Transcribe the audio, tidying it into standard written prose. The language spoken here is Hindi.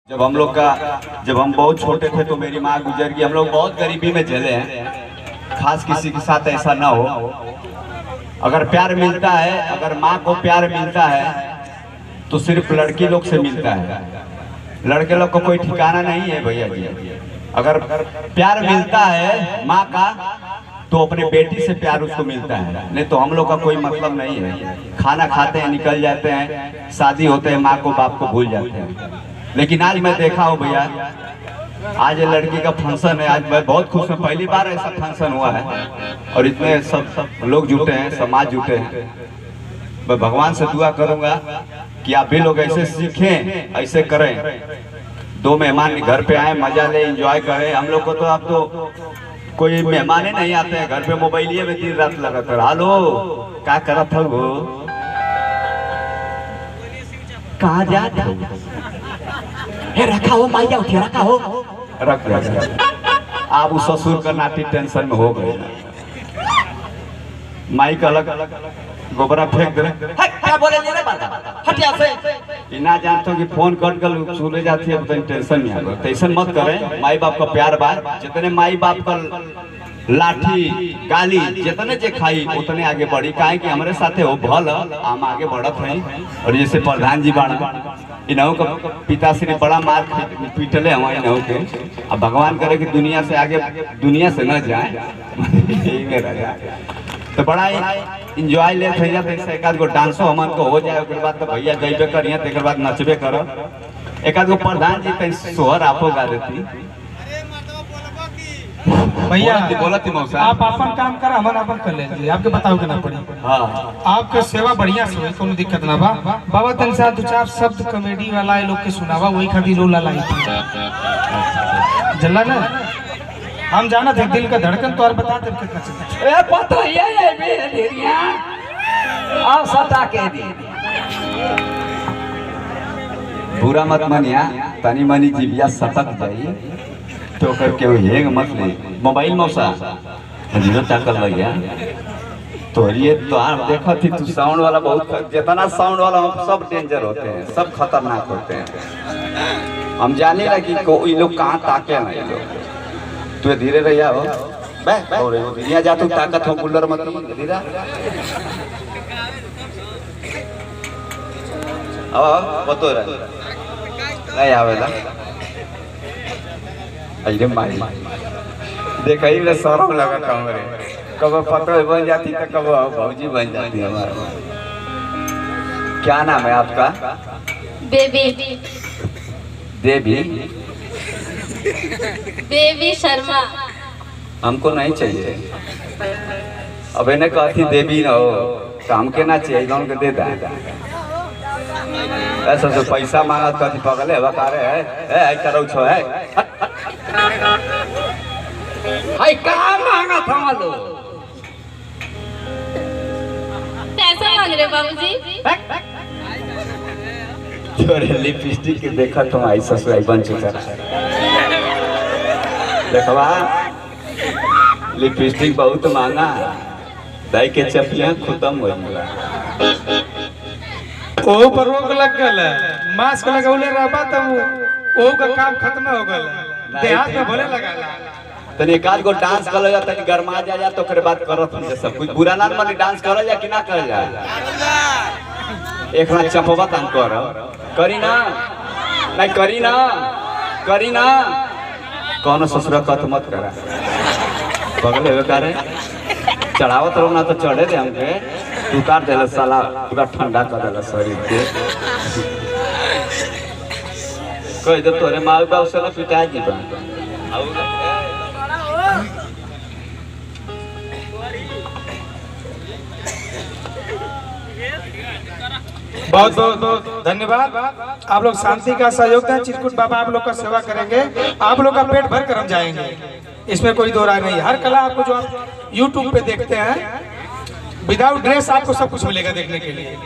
जब हम बहुत छोटे थे तो मेरी माँ गुजर गई। हम लोग बहुत गरीबी में झेले हैं। खास किसी के साथ ऐसा ना हो। अगर प्यार मिलता है, अगर माँ को प्यार मिलता है तो सिर्फ लड़की लोग से मिलता है। लड़के लोग को कोई ठिकाना नहीं है भैया जी। अगर प्यार मिलता है माँ का तो अपने बेटी से प्यार उसको मिलता है, नहीं तो हम लोग का कोई मतलब नहीं है। खाना खाते हैं, निकल जाते हैं, शादी होते हैं, माँ को बाप को भूल जाते हैं। लेकिन आज मैं देखा हूँ भैया, आज ये लड़की का फंक्शन है। आज मैं बहुत खुश हूँ, पहली बार ऐसा फंक्शन हुआ है और इतने सब लोग जुटे हैं, समाज जुटे हैं। मैं भगवान से दुआ करूंगा कि आप भी लोग ऐसे सीखें, ऐसे करें। दो मेहमान घर पे आए, मजा ले, एंजॉय करें। हम लोग को तो अब तो कोई मेहमान ही नहीं आते हैं घर पे। मोबाइल में दिन रात लगा कर हेलो क्या करत हो, कहाँ जाते हो, रखा हो माइया उठिया रखा हो रख आप उस ससुर का नाटी टेंशन में हो गए। माई का अलग गोबरा फेंक दे रहे। क्या बोले रे बाबा हटिया से ना जानते हो कि फोन कट कर सुने जाती है तो टेंशन में आ गए। टेंशन मत करें, माई बाप का प्यार बा। जितने माई बाप का लाठी गाली जितने जे खाई उतने आगे बढ़ी। काहे कि हमारे साथे हो भल हम आगे बढ़त हैं। और जैसे प्रधान जी बाड़ा इनहू का पिताश्री बड़ा मार पीटले हमारे इनहू के। अब भगवान करे कि दुनिया से आगे दुनिया से न जाए। तो बड़ा इंजॉय ले थे जाते। एक आध गो डांसो हमन को हो जाए, ओकर बाद तो भैया गईबे करिए, तेकर बाद नचबे करो। एक आध गो प्रधान जी तई सोहर आपो गा देती। भैया बोलती मौसा आप अपन काम कर, हमन अपन कर ले। आपके बताओ के ना पड़ी। हाँ आपके सेवा बढ़िया से कोनो दिक्कत ना बा। बाबा तन साथ दो चार शब्द कॉमेडी वाला ये लोग के सुनावा, वही खातिर लो लाई जल्ला ना। हम जाना थे दिल का धड़कन तो और बता दे कितना चलता। ए पता ये बे ढेरिया आ सता के दी बुरा मत मनिया, तनी मनी जीविया सटक जाई तो करके हेंग मत ले। मोबाइल मौसा जीरो टाकल भैया तो ये तो आप देखा थी तू साउंड वाला बहुत, जितना साउंड वाला हम सब डेंजर होते हैं, सब खतरनाक होते हैं। हम जाने लगी कोई लोग कहाँ ताके ना। ये लोग तू धीरे रहिया हो बे जा तू ताकत हो कुल्लर मत धीरे। अब बतो नहीं आवेला अरे माई देखा ही मेरा शौरव लगा कमरे। कब पकड़ बन जाती तो कब भौजी बन जाती है हमारा। क्या नाम है आपका? बेबी देवी बेबी शर्मा। हमको नहीं चाहिए। अब इन्हें कहती देवी ना हो तो हमके ना चाहिए, गाँव के दे दें। ऐसा जो पैसा मांगा कथी पगले बकारे है करो छो है। हाय का मांगा था मालो पैसा मांग रहे बाबूजी? छोरे लिपस्टिक के देखा तुम आई ससुराई बन चुका देखवा। लिपस्टिक बहुत महंगा, दाई के चपियां खत्म हो गया। ओ पर रोक लग गल, मास्क लगौले रहबा तब ओ का काम खत्म हो गल। देहात में भले लगाला तनी एक आध गो डांस कर जा, तनी गरमा जा तो ओकरे बात करत हम सब कुछ बुरा ना माने। डांस करल जा कि ना करल जा? एक ना चपवा तान कर करी ना, नहीं करी ना, करी ना। कौन ससुरा कत मत करा बगल हेवे करे चढ़ावत रहो ना तो चढ़े दे हमके। उतार देला साला पूरा ठंडा कर देला शरीर के। कह दे तोरे माँ बाप से पिटा जी बा। बहुत बहुत धन्यवाद। आप लोग शांति का सहयोग दें। चिरकुट बाबा आप लोग का सेवा करेंगे, आप लोग का पेट भर कर हम जाएंगे, इसमें कोई दो राय नहीं। हर कला आपको जो आप YouTube पे देखते हैं विदाउट ड्रेस आपको सब कुछ मिलेगा देखने के लिए।